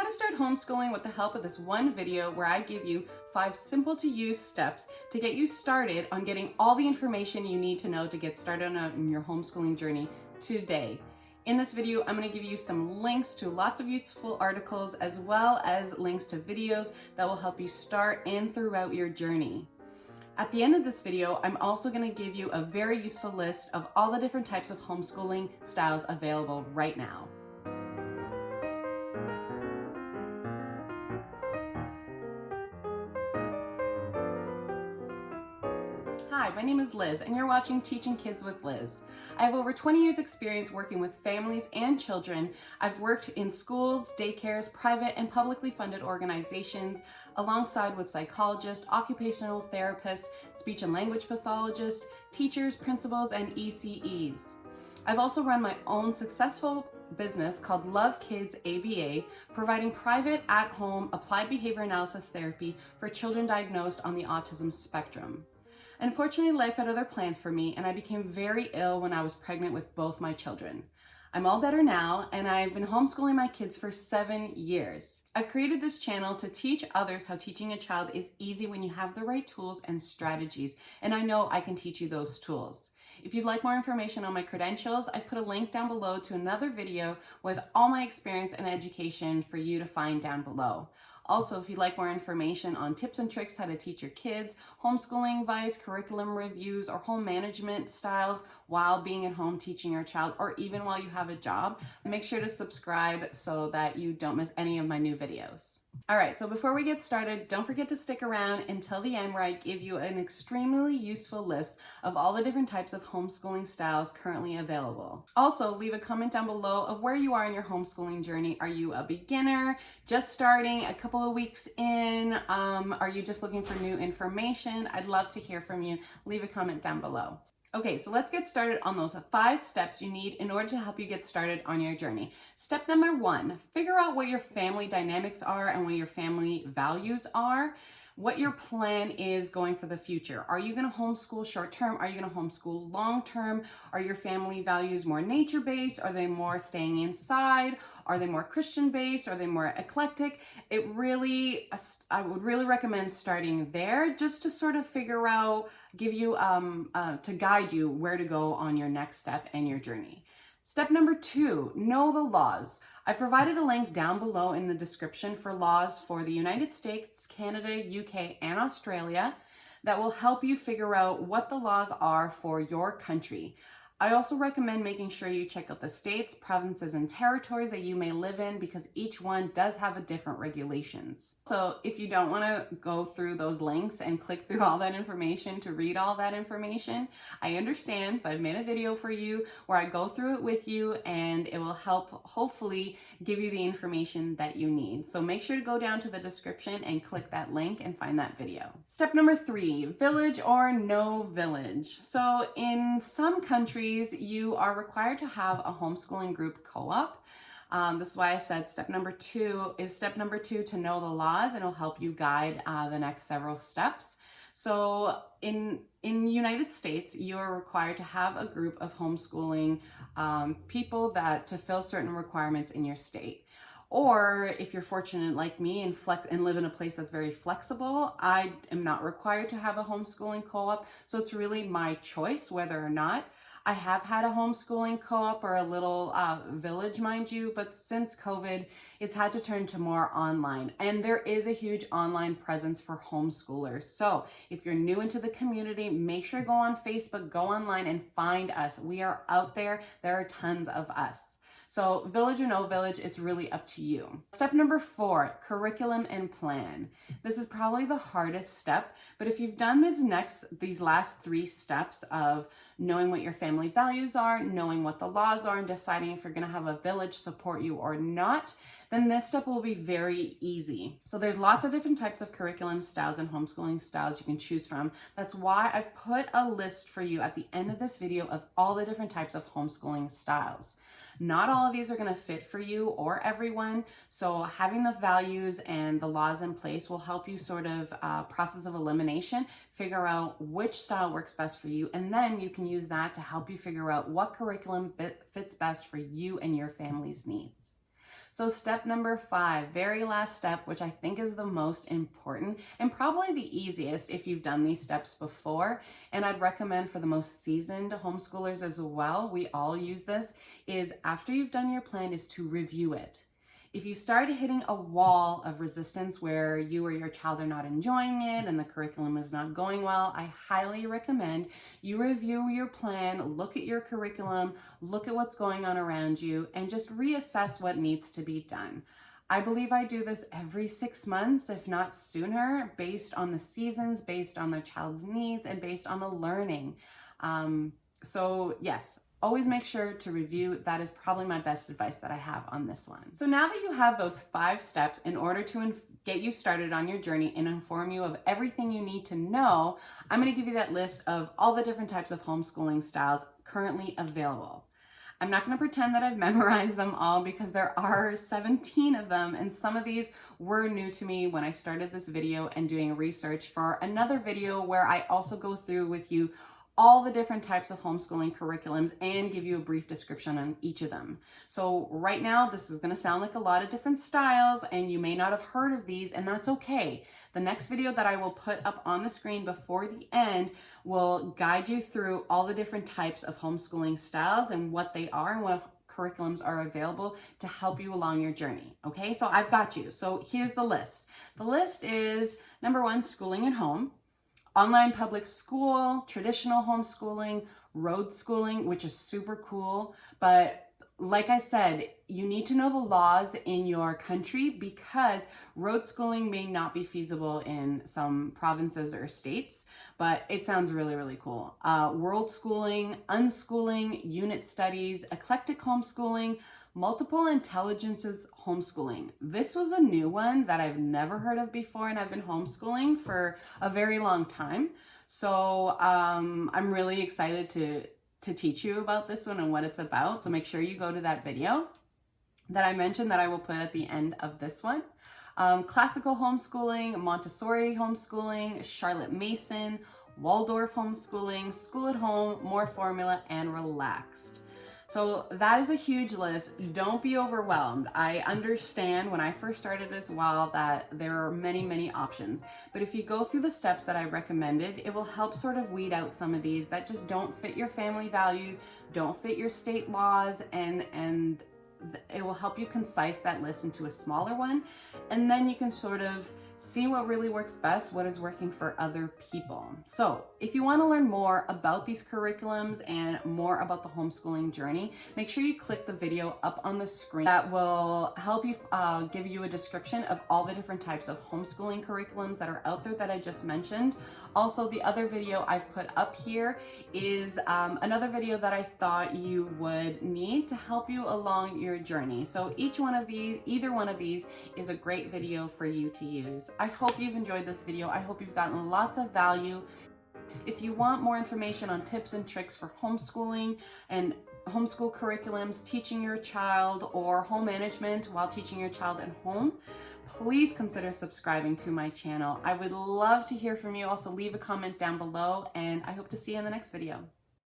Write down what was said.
to start homeschooling with the help of this one video where I give you 5 simple to use steps to get you started on getting all the information you need to know to get started on your homeschooling journey today. In this video, I'm going to give you some links to lots of useful articles as well as links to videos that will help you start and throughout your journey. At the end of this video, I'm also going to give you a very useful list of all the different types of homeschooling styles available right now. Hi, my name is Liz, and you're watching Teaching Kids with Liz. I have over 20 years experience working with families and children. I've worked in schools, daycares, private and publicly funded organizations, alongside with psychologists, occupational therapists, speech and language pathologists, teachers, principals, and ECEs. I've also run my own successful business called Love Kids ABA, providing private, at-home, applied behavior analysis therapy for children diagnosed on the autism spectrum. Unfortunately, life had other plans for me, and I became very ill when I was pregnant with both my children. I'm all better now, and I've been homeschooling my kids for 7 years. I've created this channel to teach others how teaching a child is easy when you have the right tools and strategies, and I know I can teach you those tools. If you'd like more information on my credentials, I've put a link down below to another video with all my experience and education for you to find down below. Also, if you'd like more information on tips and tricks how to teach your kids, homeschooling advice, curriculum reviews, or home management styles while being at home teaching your child, or even while you have a job, make sure to subscribe so that you don't miss any of my new videos. All right, so before we get started, don't forget to stick around until the end where I give you an extremely useful list of all the different types of homeschooling styles currently available. Also, leave a comment down below of where you are in your homeschooling journey. Are you a beginner, just starting, a couple of weeks in? Are you just looking for new information? I'd love to hear from you. Leave a comment down below. Okay, so let's get started on those 5 steps you need in order to help you get started on your journey. Step number 1, figure out what your family dynamics are and what your family values are. What your plan is going for the future. Are you going to homeschool short term? Are you going to homeschool long term? Are your family values more nature based? Are they more staying inside? Are they more Christian based? Are they more eclectic? I would really recommend starting there just to sort of figure out, give you, to guide you where to go on your next step and your journey. Step number 2, know the laws. I've provided a link down below in the description for laws for the United States, Canada, UK, and Australia that will help you figure out what the laws are for your country. I also recommend making sure you check out the states, provinces, and territories that you may live in because each one does have a different regulations. So if you don't want to go through those links and click through all that information to read all that information, I understand. So I've made a video for you where I go through it with you and it will help hopefully give you the information that you need. So make sure to go down to the description and click that link and find that video. Step number 3, village or no village. So in some countries, you are required to have a homeschooling group co-op. This is why I said step number 2 to know the laws, and it'll help you guide the next several steps. So in United States, you are required to have a group of homeschooling people to fill certain requirements in your state. Or if you're fortunate like me and live in a place that's very flexible, I am not required to have a homeschooling co-op. So it's really my choice whether or not. I have had a homeschooling co-op or a little village, mind you, but since COVID, it's had to turn to more online. And there is a huge online presence for homeschoolers. So if you're new into the community, make sure to go on Facebook, go online and find us. We are out there. There are tons of us. So village or no village, it's really up to you. Step number 4, curriculum and plan. This is probably the hardest step, but if you've done these last 3 steps of knowing what your family values are, knowing what the laws are, and deciding if you're going to have a village support you or not, then this step will be very easy. So there's lots of different types of curriculum styles and homeschooling styles you can choose from. That's why I've put a list for you at the end of this video of all the different types of homeschooling styles. Not all of these are going to fit for you or everyone, so having the values and the laws in place will help you sort of process of elimination, figure out which style works best for you, and then you can use that to help you figure out what curriculum fits best for you and your family's needs. So step number 5, very last step, which I think is the most important and probably the easiest if you've done these steps before, and I'd recommend for the most seasoned homeschoolers as well, we all use this, is after you've done your plan is to review it. If you start hitting a wall of resistance where you or your child are not enjoying it and the curriculum is not going well, I highly recommend you review your plan, look at your curriculum, look at what's going on around you, and just reassess what needs to be done. I believe I do this every 6 months, if not sooner, based on the seasons, based on their child's needs, and based on the learning. So yes, always make sure to review. That is probably my best advice that I have on this one. So now that you have those 5 steps in order to get you started on your journey and inform you of everything you need to know, I'm going to give you that list of all the different types of homeschooling styles currently available. I'm not going to pretend that I've memorized them all because there are 17 of them, and some of these were new to me when I started this video and doing research for another video where I also go through with you all the different types of homeschooling curriculums and give you a brief description on each of them. So right now, this is going to sound like a lot of different styles and you may not have heard of these, and that's okay. The next video that I will put up on the screen before the end will guide you through all the different types of homeschooling styles and what they are and what curriculums are available to help you along your journey. Okay, so I've got you. So here's the list. The list is number 1, schooling at home. Online public school, traditional homeschooling, road schooling, which is super cool. But like I said, you need to know the laws in your country because road schooling may not be feasible in some provinces or states, but it sounds really, really cool. World schooling, unschooling, unit studies, eclectic homeschooling, multiple intelligences homeschooling. This was a new one that I've never heard of before, and I've been homeschooling for a very long time. So I'm really excited to teach you about this one and what it's about. So make sure you go to that video that I mentioned that I will put at the end of this one. Classical homeschooling, Montessori homeschooling, Charlotte Mason, Waldorf homeschooling, school at home, more formula, and relaxed. So that is a huge list. Don't be overwhelmed. I understand when I first started as well that there are many, many options. But if you go through the steps that I recommended, it will help sort of weed out some of these that just don't fit your family values, don't fit your state laws, and it will help you concise that list into a smaller one. And then you can sort of see what really works best, what is working for other people. So if you want to learn more about these curriculums and more about the homeschooling journey, make sure you click the video up on the screen. That will help you give you a description of all the different types of homeschooling curriculums that are out there that I just mentioned. Also, the other video I've put up here is another video that I thought you would need to help you along your journey. So either one of these is a great video for you to use. I hope you've enjoyed this video. I hope you've gotten lots of value. If you want more information on tips and tricks for homeschooling and homeschool curriculums, teaching your child, or home management while teaching your child at home, please consider subscribing to my channel. I would love to hear from you. Also, leave a comment down below, and I hope to see you in the next video.